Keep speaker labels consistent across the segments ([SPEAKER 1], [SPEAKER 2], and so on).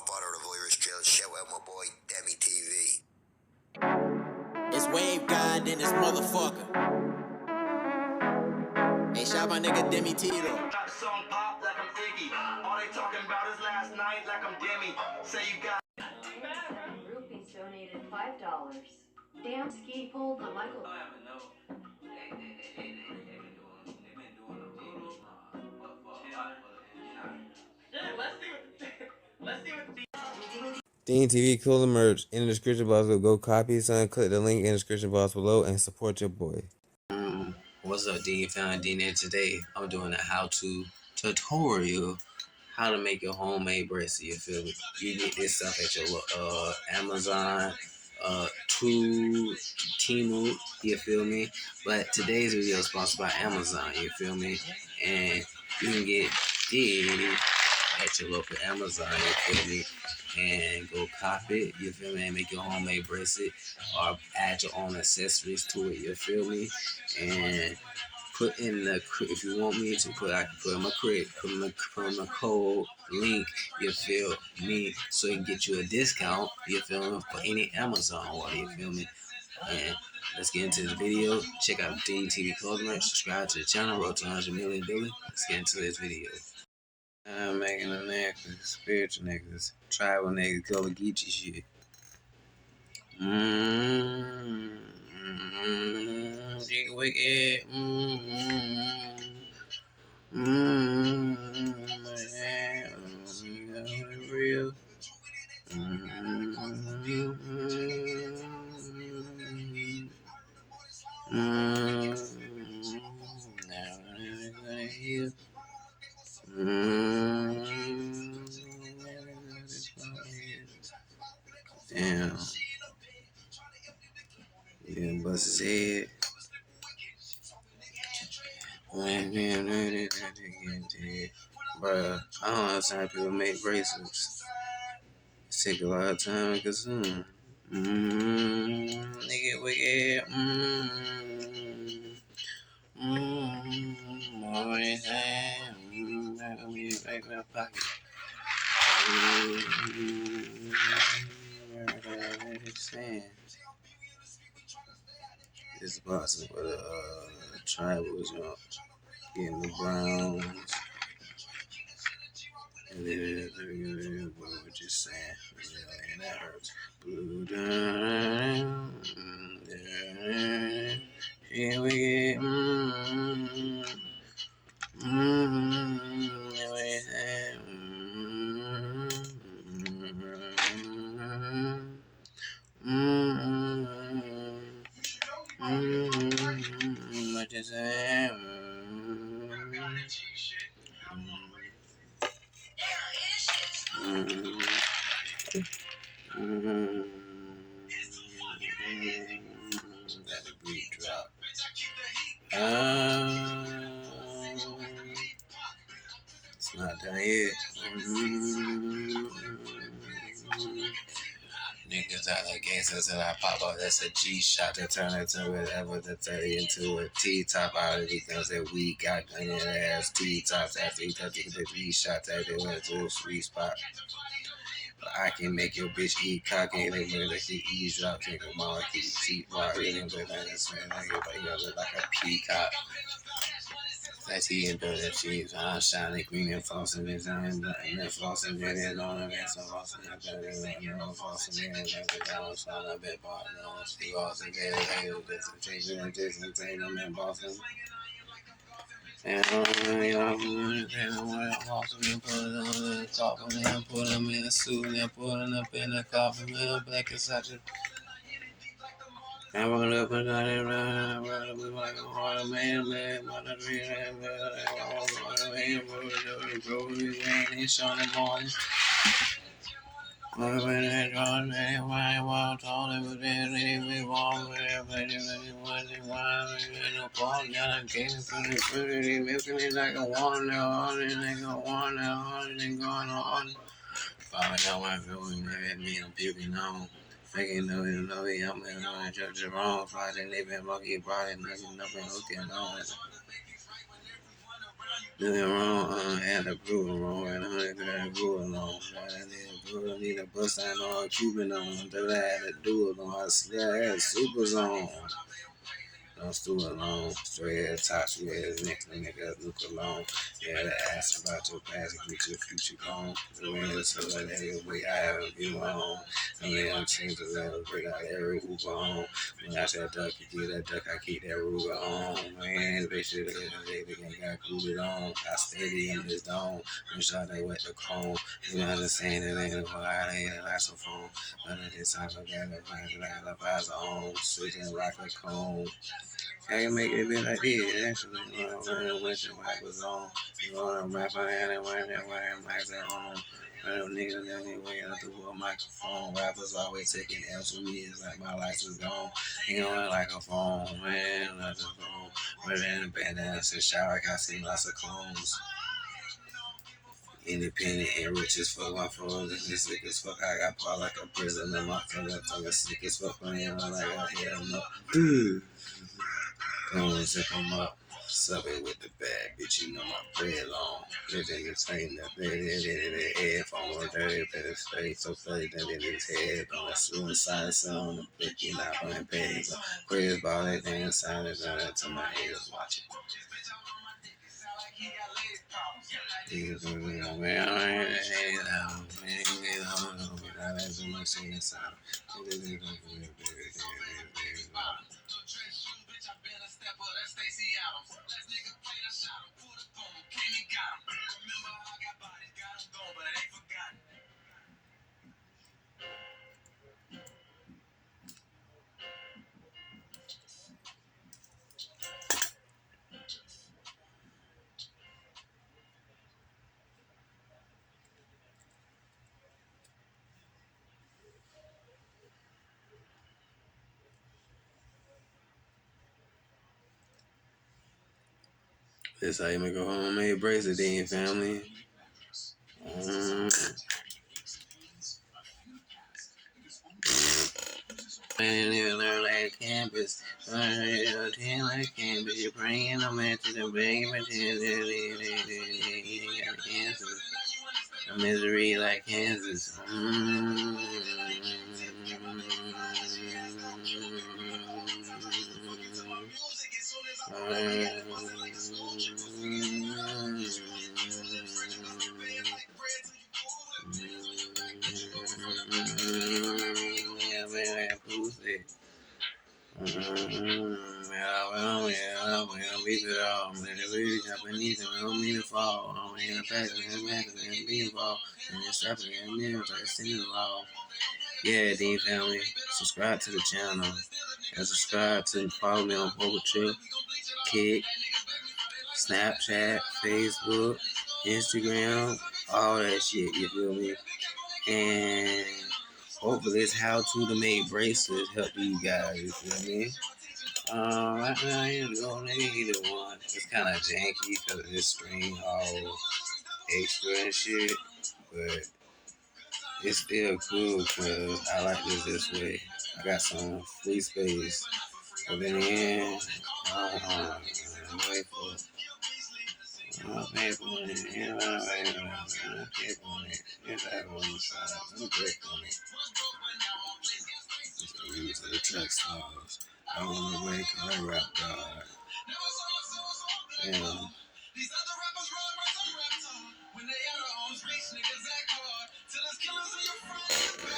[SPEAKER 1] Godfather of Irish Drill. Shout out my boy, Demi TV.
[SPEAKER 2] It's Wave God in this motherfucker. Hey, shout my nigga Demi T though.
[SPEAKER 3] Got the song pop like I'm Iggy. All they talking about is last night like I'm Demi. Say you got.
[SPEAKER 4] Rupees donated $5. Damn ski pulled the Michael.
[SPEAKER 5] Dean TV cool merch in the description box. Go copy, son. Click the link in the description box below and support your boy.
[SPEAKER 6] What's up, Dean? Found Dean here today. I'm doing a how-to tutorial how to make your homemade bracelet. You feel me? You get this stuff at your Amazon, Temu. You feel me? But today's video is sponsored by Amazon. You feel me? And you can get this at your local Amazon. You feel me? And go copy it, you feel me, and make your homemade bracelet or add your own accessories to it, you feel me, and put in the, if you want me to put, I can put in my my code link, you feel me, so you can get you a discount, you feel me, for any Amazon order, you feel me. And let's get into this video. Check out DTV Clothing Merch, subscribe to the channel, road to 100 million daily. Let's get into this video. I'm making a necklace, spiritual necklace, tribal necklace, color Geechee shit. Get wicked. Real. Damn. Yeah, bust his head. Bruh, I don't understand how people make bracelets. It take a lot of time to consume. Nigga, wicked. More than time. Back on me, back in my pocket. This box is for the tribals, you know, getting the browns. And then what you saying? And that hurts. Blue down. Here we get. What you say? Let the beat drop. It's not done yet. Niggas out like gangsters and I pop out. That's a G shot to turn it to whatever to turn it into a T top out of these things that we got gun in the ass. T tops after he touch it, the G shot that they went to a sweet spot. But I can make your bitch eat cock and they make that shit eavesdrop. Take a mama keep cheap while reading, but then it's look like a peacock. That's he and do that cheese. I'm shining green and flossing this and flossing it in on the rest of us. And flossing it and down, so I bet bought no. Steve Austin get it, and take them in Boston. And you know, put it on the coffin and put them in a suit and put them up in the coffin with a black and such a. I woke up and got it right, we like a hard man, mother tree, and it's Sean and morning. When I draw me, why I walked all over there, we walked there, but it wasn't wild, and no ball, got a game pretty, milking it like a water, and go on, and going on. Following out my view, and me, I'm puking on. Making no, I'm in Judge wrong. Friday, they been monkey brought it, nothing, hooking on. Nothing wrong, had to prove it wrong, and I'm gonna prove it wrong. I need a bust down on Cuban on, that I had to do it on. I had super zone. Don't stool alone, straight ass top, you ass next to nigga, look alone. Yeah, the ass about your past, get your future gone. The way it's so like that, way I haven't been wrong. And then I'm changed the level, break out every Uber on. When I said duck, you get that duck, I keep that Ruger on. Man, they should have hit the baby, got glued on. I steady in this dome, when shot they wet the cone. You know understand it ain't a vibe, ain't a phone. But at this time, I got a vibe, I got a vibe on, sitting like a cone. I can make it be like this, actually. When the mic was on, you know, I'm rapping and wearing mics at home. Them niggas anyway, I threw a microphone. Rappers always taking L's from me. It's like my life is gone. You know, like a phone, man, like a phone. But in the band dance and shower, I seen lots of clones. Independent and rich as fuck, my phone is sick as fuck. I got part like a prison in my tongue, sick as fuck. I ain't like I hear no. Go and zip them up. Sub it with the bad bitch, you know my bread long. This nigga saying that they headphone, dirty, better stay so funny that in his head. On a suicide song, the bitch, you not playing peg. Chris ball that damn sound is on that to my ears watching. Man, I ain't hanging out. Man, that's so much in the sound. That's how you make a homemade bracelet, then, family. And you learn like campus, like campus. You're praying no man to the big Kansas. A misery like Kansas. Leave it all, man. It really Japanese, and I don't mean to fall. I don't mean to pass it, and be involved. And it's happening, and then it's in the law. Yeah, Dean family, subscribe to the channel. And subscribe to follow me on Bubble Trip, Kick, Snapchat, Facebook, Instagram, all that shit, you feel me? And hopefully this how-to make bracelets help you guys, you feel me? Right now, here we go, nigga, either one. It's kind of janky because of this string all extra and shit, but it's still cool because I like this way. I got some free space, but then again, wait for it. I'll pay for it. Yeah, I'll pay for it. Yes, I have on the side. No break on it. Just use the track styles. I don't want to wait because I rap God. Damn.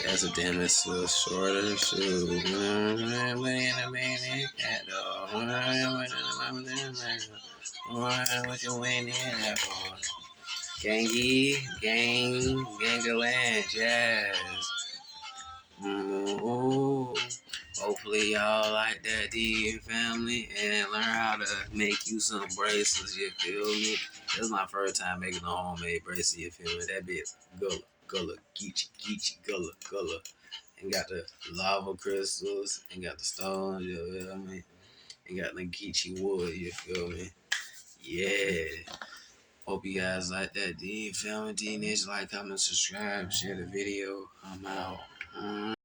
[SPEAKER 6] That's a damn, it's a little shorter shoe. What you win that for? Gangy, Gangaland, Jazz. Ooh. Hopefully y'all like that, D family, and learn how to make you some bracelets, you feel me? This is my first time making a homemade bracelet, you feel me? That bit Gullah, Geechee, Gullah. And got the lava crystals, and got the stones, you feel me? And got the Geechee wood, you feel me? Yeah. Hope you guys like that, D family, D niche, like, comment, subscribe, share the video. I'm out.